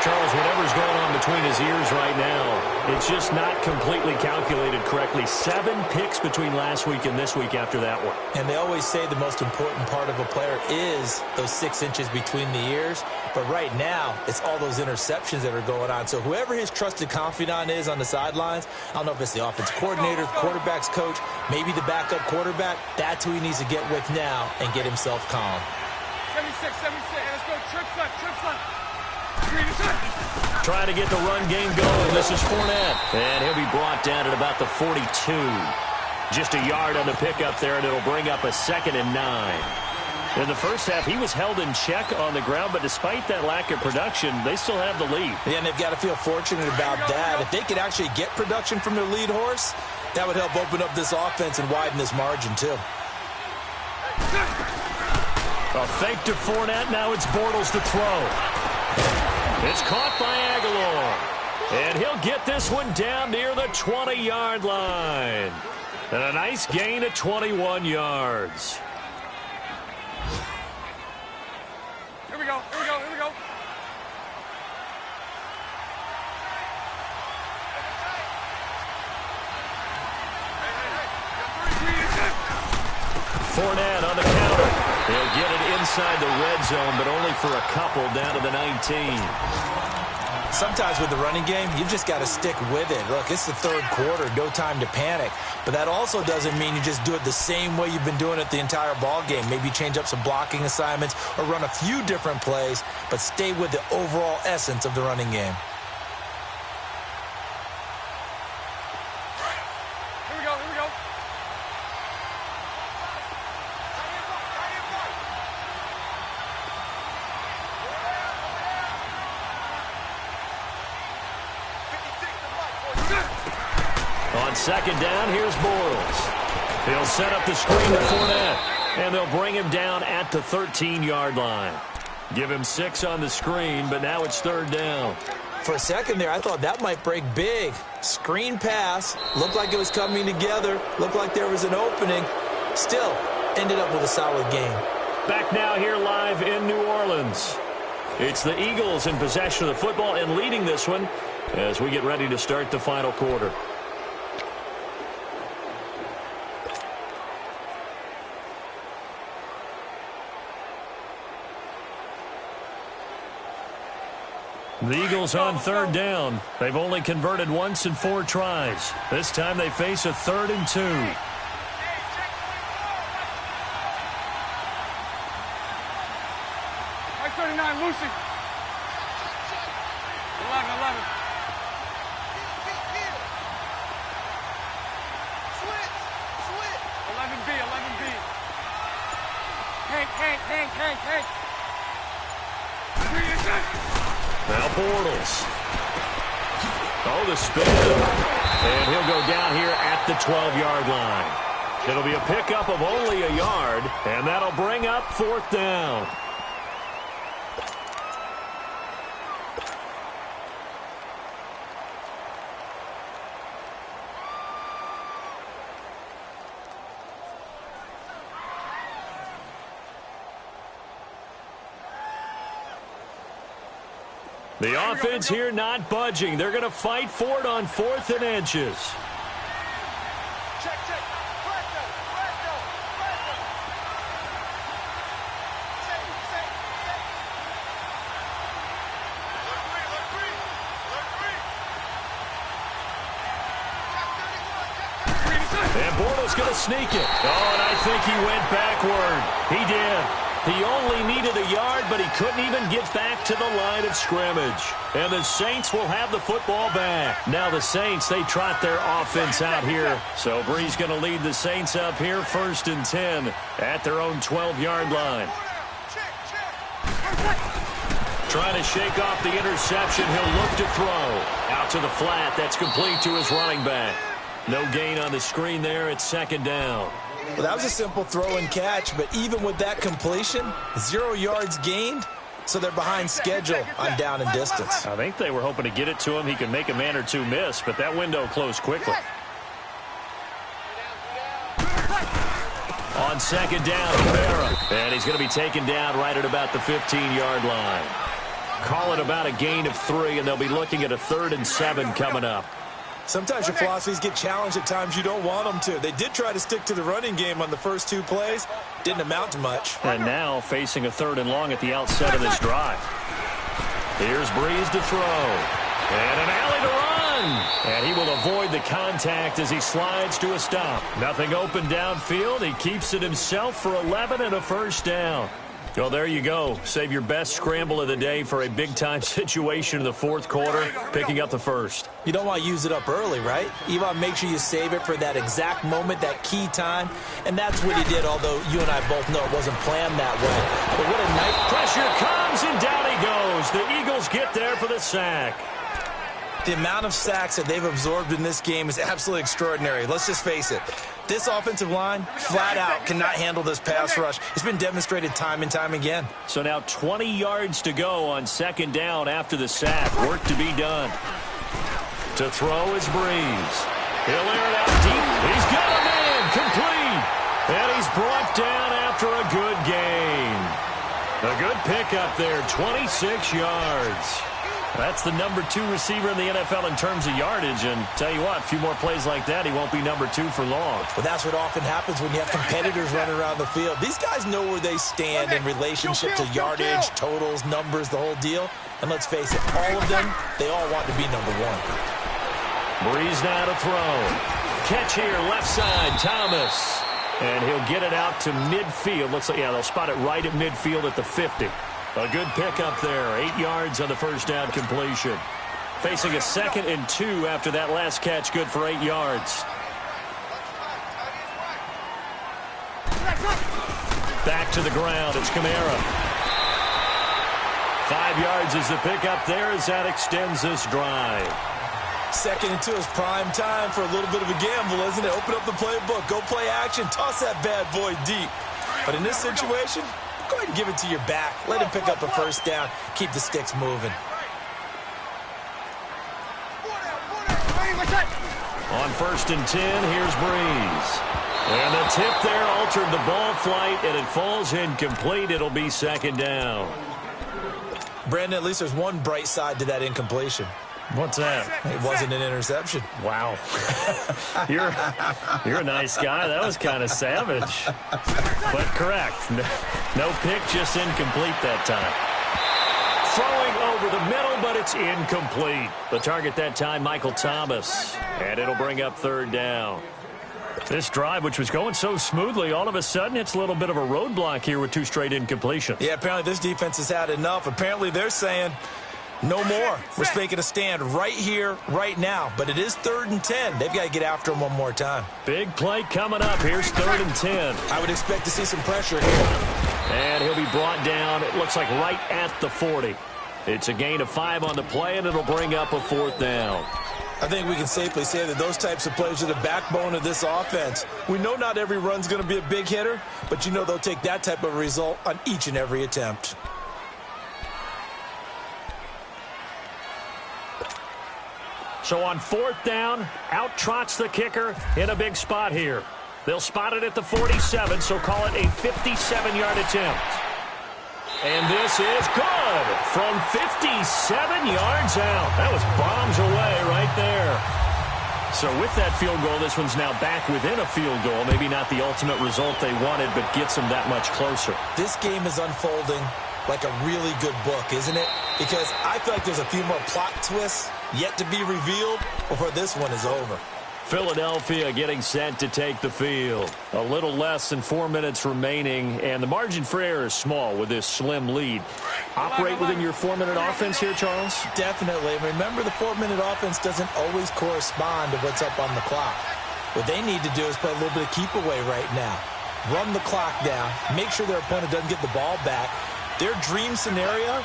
Charles, whatever's going on between his ears right now, it's just not completely calculated correctly. 7 picks between last week and this week after that one. And they always say the most important part of a player is those 6 inches between the ears. But right now, it's all those interceptions that are going on. So whoever his trusted confidant is on the sidelines, I don't know if it's the offensive coordinator, quarterback's coach, maybe the backup quarterback, that's who he needs to get with now and get himself calm. 76. Let's go. Trips left. Trying to get the run game going. This is Fournette. And he'll be brought down at about the 42. Just a yard on the pickup there, and it'll bring up a 2nd and 9. In the first half, he was held in check on the ground, but despite that lack of production, they still have the lead. Yeah, and they've got to feel fortunate about that. If they could actually get production from their lead horse, that would help open up this offense and widen this margin, too. A fake to Fournette. Now it's Bortles to throw. It's caught by Aguilar. And he'll get this one down near the 20-yard line. And a nice gain of 21 yards. Here we go. 'Fournette on the counter. He'll get it inside the red zone, but only for a couple down to the 19. Sometimes with the running game, you've just got to stick with it. Look, it's the 3rd quarter, no time to panic. But that also doesn't mean you just do it the same way you've been doing it the entire ball game. Maybe change up some blocking assignments or run a few different plays, but stay with the overall essence of the running game. On second down, here's Bortles. He'll set up the screen to Fournette, and they'll bring him down at the 13-yard line. Give him 6 on the screen, but now it's third down. For a second there, I thought that might break big. Screen pass. Looked like it was coming together. Looked like there was an opening. Still, ended up with a solid game. Back now here live in New Orleans. It's the Eagles in possession of the football and leading this one as we get ready to start the final quarter. The Eagles on third down. They've only converted once in 4 tries. This time they face a 3rd and 2. Right 39, Lucy. 11. Switch. 11B. Hank. Now Bortles. Oh, the spin. And he'll go down here at the 12-yard line. It'll be a pickup of only a yard, and that'll bring up 4th down. The offense here not budging. They're going to fight for it on 4th and inches. Check. Presto. And Bortles going to sneak it. Oh, and I think he went backward. He did. He only needed a yard, but he couldn't even get back to the line of scrimmage. And the Saints will have the football back. Now the Saints, they trot their offense out here. So Brees going to lead the Saints up here 1st and 10 at their own 12-yard line. Trying to shake off the interception. He'll look to throw. Out to the flat. That's complete to his running back. No gain on the screen there. It's 2nd down. Well, that was a simple throw and catch, but even with that completion, 0 yards gained, so they're behind schedule on down and distance. I think they were hoping to get it to him. He could make a man or two miss, but that window closed quickly. On 2nd down, Kamara. And he's going to be taken down right at about the 15-yard line. Call it about a gain of 3, and they'll be looking at a 3rd and 7 coming up. Sometimes your philosophies get challenged at times you don't want them to. They did try to stick to the running game on the first 2 plays. Didn't amount to much. And now facing a 3rd and long at the outset of this drive. Here's Brees to throw. And an alley to run. And he will avoid the contact as he slides to a stop. Nothing open downfield. He keeps it himself for 11 and a 1st down. Well, there you go. Save your best scramble of the day for a big-time situation in the 4th quarter, picking up the 1st. You don't want to use it up early, right? You want to make sure you save it for that exact moment, that key time. And that's what he did, although you and I both know it wasn't planned that way. But what a night. Pressure comes, and down he goes. The Eagles get there for the sack. The amount of sacks that they've absorbed in this game is absolutely extraordinary. Let's just face it. This offensive line, flat out, cannot handle this pass rush. It's been demonstrated time and time again. So now 20 yards to go on 2nd down after the sack. Work to be done. To throw is Brees. He'll air it out deep. He's got a man complete. And he's brought down after a good gain. A good pickup there, 26 yards. That's the number 2 receiver in the NFL in terms of yardage. And tell you what, a few more plays like that, he won't be number 2 for long. Well, that's what often happens when you have competitors running around the field. These guys know where they stand in relationship to yardage, totals, numbers, the whole deal. And let's face it, all of them, they all want to be number 1. Brees now to throw. Catch here, left side, Thomas. And he'll get it out to midfield. Looks like, yeah, they'll spot it right at midfield at the 50. A good pickup there. 8 yards on the 1st down completion. Facing a 2nd and 2 after that last catch. Good for 8 yards. Back to the ground. It's Kamara. 5 yards is the pickup there as that extends this drive. Second and 2 is prime time for a little bit of a gamble, isn't it? Open up the playbook, go play action, toss that bad boy deep. But in this situation, go ahead and give it to your back. Let him pick up a first down. Keep the sticks moving. On 1st and 10, here's Breeze. And the tip there altered the ball flight, and it falls incomplete. It'll be 2nd down. Brandon, at least there's one bright side to that incompletion. What's that? It wasn't an interception. Wow. You're a nice guy. That was kind of savage. But correct. No pick, just incomplete that time. Throwing over the middle, but it's incomplete. The target that time, Michael Thomas. And it'll bring up 3rd down. This drive, which was going so smoothly, all of a sudden it's a little bit of a roadblock here with 2 straight incompletions. Yeah, apparently this defense has had enough. Apparently they're saying, no more. We're making a stand right here, right now. But it is 3rd and 10. They've got to get after him one more time. Big play coming up. Here's 3rd and 10. I would expect to see some pressure here. And he'll be brought down, it looks like right at the 40. It's a gain of 5 on the play, and it'll bring up a 4th down. I think we can safely say that those types of plays are the backbone of this offense. We know not every run's going to be a big hitter, but you know they'll take that type of result on each and every attempt. So on 4th down, out trots the kicker in a big spot here. They'll spot it at the 47, so call it a 57-yard attempt. And this is good from 57 yards out. That was bombs away right there. So with that field goal, this one's now back within a field goal. Maybe not the ultimate result they wanted, but gets them that much closer. This game is unfolding like a really good book, isn't it? Because I feel like there's a few more plot twists yet to be revealed before this one is over. Philadelphia getting set to take the field. A little less than 4 minutes remaining, and the margin for error is small with this slim lead. Operate within your 4-minute offense here, Charles? Definitely. Remember, the 4-minute offense doesn't always correspond to what's up on the clock. What they need to do is play a little bit of keep away right now. Run the clock down. Make sure their opponent doesn't get the ball back. Their dream scenario,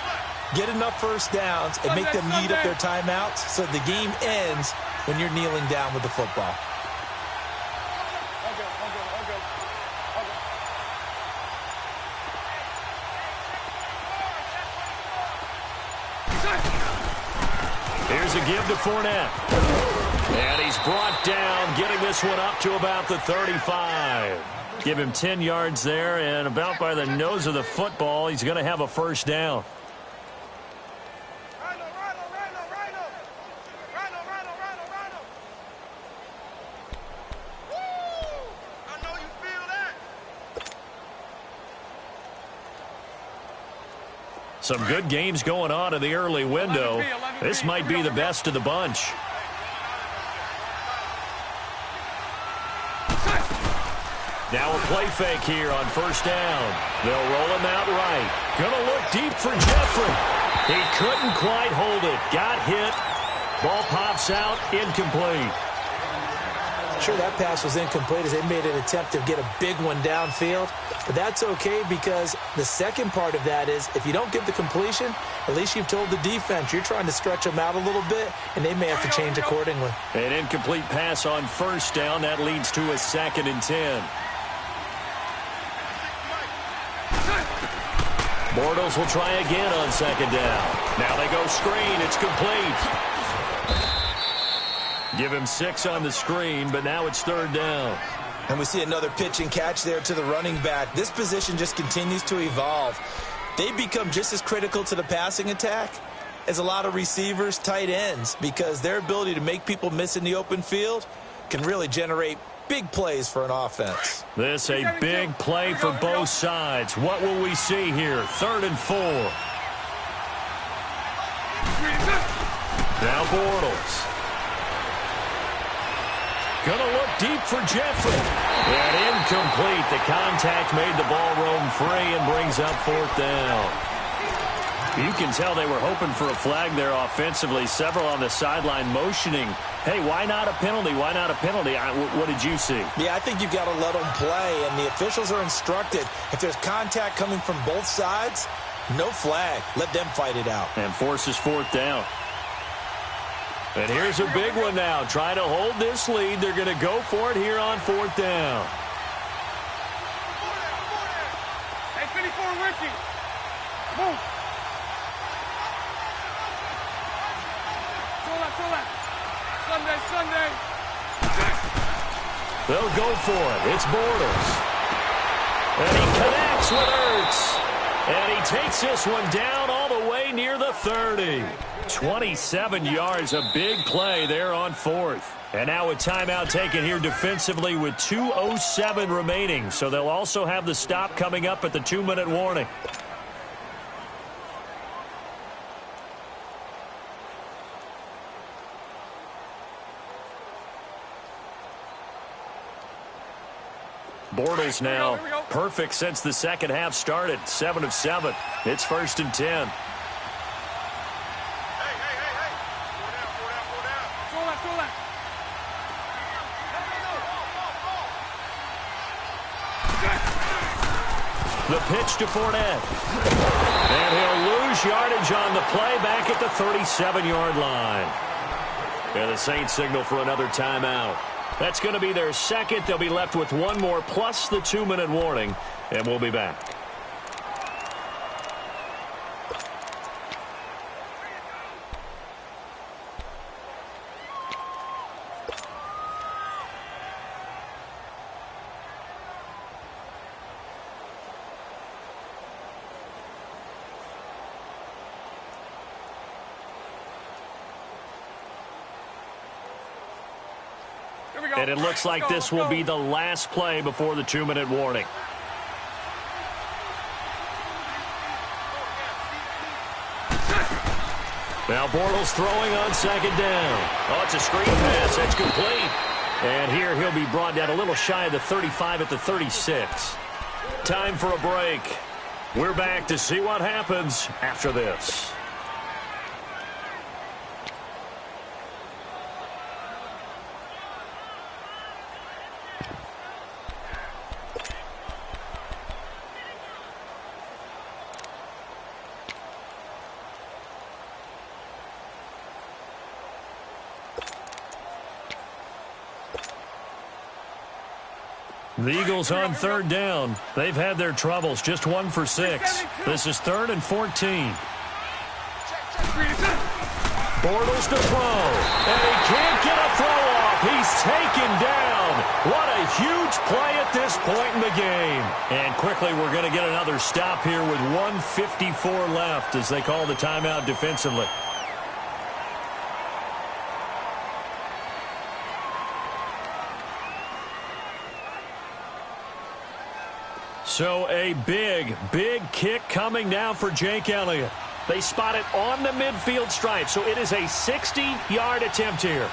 get enough first downs and make them eat up their timeouts so the game ends when you're kneeling down with the football. Here's a give to Fournette. And he's brought down, getting this one up to about the 35. Give him 10 yards there, and about by the nose of the football, he's going to have a first down. Some good games going on in the early window. This might be the best of the bunch. Now a play fake here on first down. They'll roll him out right. Gonna look deep for Jeffrey. He couldn't quite hold it. Got hit. Ball pops out. Incomplete. Sure, that pass was incomplete as they made an attempt to get a big one downfield. But that's okay because the second part of that is if you don't get the completion, at least you've told the defense you're trying to stretch them out a little bit, and they may have to change accordingly. An incomplete pass on first down. That leads to a 2nd and 10. Bortles will try again on 2nd down. Now they go screen. It's complete. Give him 6 on the screen, but now it's 3rd down. And we see another pitch and catch there to the running back. This position just continues to evolve. They become just as critical to the passing attack as a lot of receivers, tight ends, because their ability to make people miss in the open field can really generate big plays for an offense. This a big play for both sides. What will we see here? 3rd and 4. Now Bortles. Gonna look deep for Jeffrey. And incomplete. The contact made the ball roam free and brings up 4th down. You can tell they were hoping for a flag there offensively. Several on the sideline motioning. Hey, why not a penalty? Why not a penalty? What did you see? Yeah, I think you've got to let them play, and the officials are instructed. If there's contact coming from both sides, no flag. Let them fight it out. And forces 4th down. And here's a big one now. Trying to hold this lead. They're going to go for it here on 4th down. Hey, 54, Ricky. Move. Show left. Sunday. They'll go for it. It's Bortles. And he connects with Ertz. And he takes this one down all the way near the 30. 27 yards, a big play there on 4th. And now a timeout taken here defensively with 2:07 remaining. So they'll also have the stop coming up at the 2-minute warning. Bortles now perfect since the second half started. 7 of 7. It's 1st and 10. Show left. The pitch to Fournette. And he'll lose yardage on the play back at the 37-yard line. And the Saints signal for another timeout. That's going to be their second. They'll be left with one more plus the 2-minute warning. And we'll be back. And it looks like this will be the last play before the 2-minute warning. Now Bortles throwing on 2nd down. Oh, it's a screen pass. That's complete. And here he'll be brought down a little shy of the 35 at the 36. Time for a break. We're back to see what happens after this. The Eagles on 3rd down. They've had their troubles. Just 1 for 6. This is 3rd and 14. Bortles to throw. And he can't get a throw off. He's taken down. What a huge play at this point in the game. And quickly we're going to get another stop here with 1:54 left as they call the timeout defensively. So a big kick coming now for Jake Elliott. They spot it on the midfield stripe, so it is a 60-yard attempt here.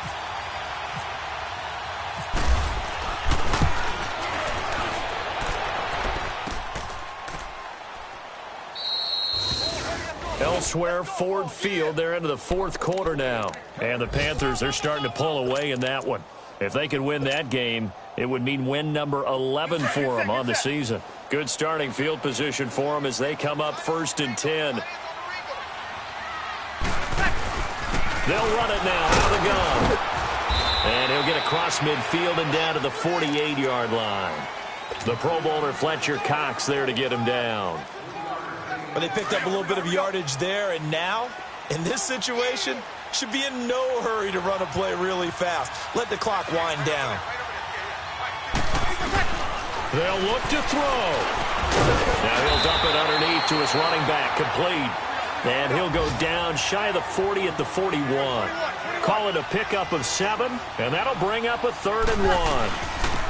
Elsewhere, Ford Field, they're into the 4th quarter now. And the Panthers, they're starting to pull away in that one. If they could win that game, it would mean win number 11 for them on the season. Good starting field position for them as they come up 1st and 10. They'll run it now out of the gun. And he'll get across midfield and down to the 48-yard line. The Pro Bowler Fletcher Cox there to get him down. But they picked up a little bit of yardage there, and now, in this situation, should be in no hurry to run a play really fast. Let the clock wind down. They'll look to throw. Now he'll dump it underneath to his running back, complete. And he'll go down shy of the 40 at the 41. Call it a pickup of 7, and that'll bring up a 3rd and 1.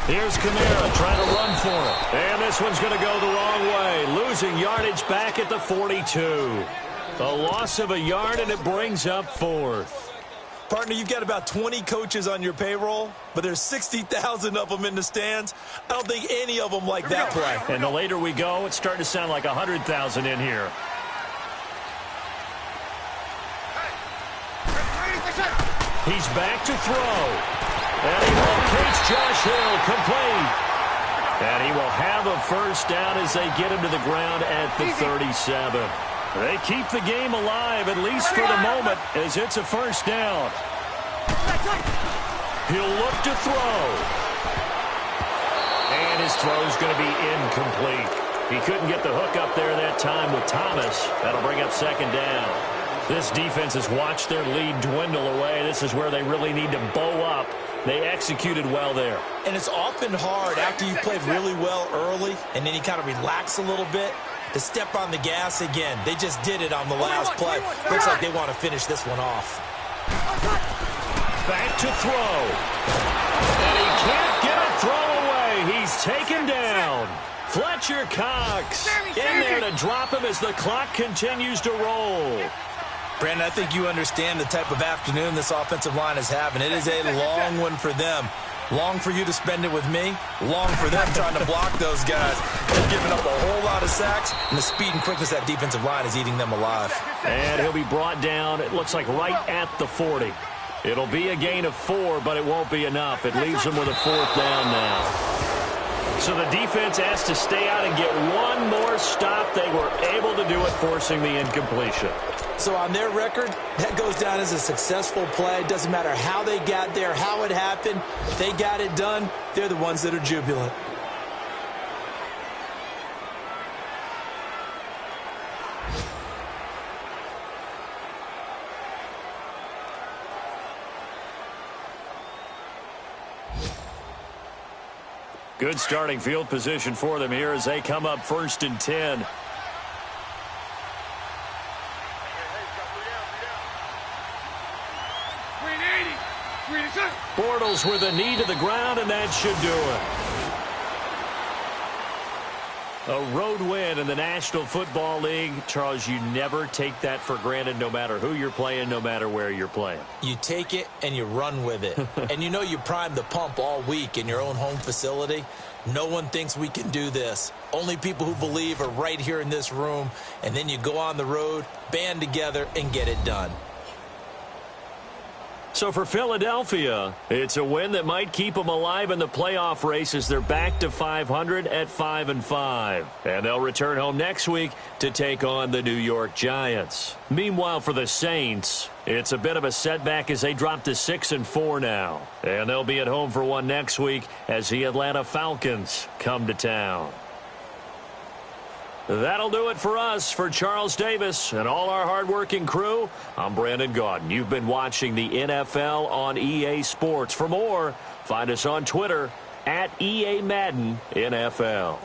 Here's Kamara trying to run for it. And this one's going to go the wrong way, losing yardage back at the 42. A loss of a yard, and it brings up 4th. Partner, you've got about 20 coaches on your payroll, but there's 60,000 of them in the stands. I don't think any of them like that play. And the later we go, it's starting to sound like 100,000 in here. He's back to throw. And he locates Josh Hill, complete. And he will have a 1st down as they get him to the ground at the 37. They keep the game alive, at least for the moment, as it's a 1st down. He'll look to throw. And his throw's going to be incomplete. He couldn't get the hook up there that time with Thomas. That'll bring up second down. This defense has watched their lead dwindle away. This is where they really need to bow up. They executed well there. And it's often hard after you've played really well early and then you kind of relax a little bit to step on the gas again. They just did it on the last play. Looks like they want to finish this one off. Back to throw. And he can't get a throw away. He's taken down. Fletcher Cox in there to drop him as the clock continues to roll. Brandon, I think you understand the type of afternoon this offensive line is having. It is a long one for them. Long for you to spend it with me. Long for them trying to block those guys. They're giving up a whole lot of sacks, and the speed and quickness of that defensive line is eating them alive. And he'll be brought down, it looks like right at the 40. It'll be a gain of 4, but it won't be enough. It leaves them with a 4th down now. So the defense has to stay out and get one more stop. They were able to do it, forcing the incompletion. So on their record, that goes down as a successful play. It doesn't matter how they got there, how it happened. If they got it done, they're the ones that are jubilant. Good starting field position for them here as they come up 1st and 10. Bortles with a knee to the ground, and that should do it. A road win in the National Football League. Charles, you never take that for granted no matter who you're playing, no matter where you're playing. You take it and you run with it. And you know you primed the pump all week in your own home facility. No one thinks we can do this. Only people who believe are right here in this room. And then you go on the road, band together, and get it done. So for Philadelphia, it's a win that might keep them alive in the playoff race as they're back to 500 at 5-5. And they'll return home next week to take on the New York Giants. Meanwhile, for the Saints, it's a bit of a setback as they drop to 6-4 now. And they'll be at home for one next week as the Atlanta Falcons come to town. That'll do it for us. For Charles Davis and all our hardworking crew, I'm Brandon Gaudin. You've been watching the NFL on EA Sports. For more, find us on Twitter @EA Madden NFL.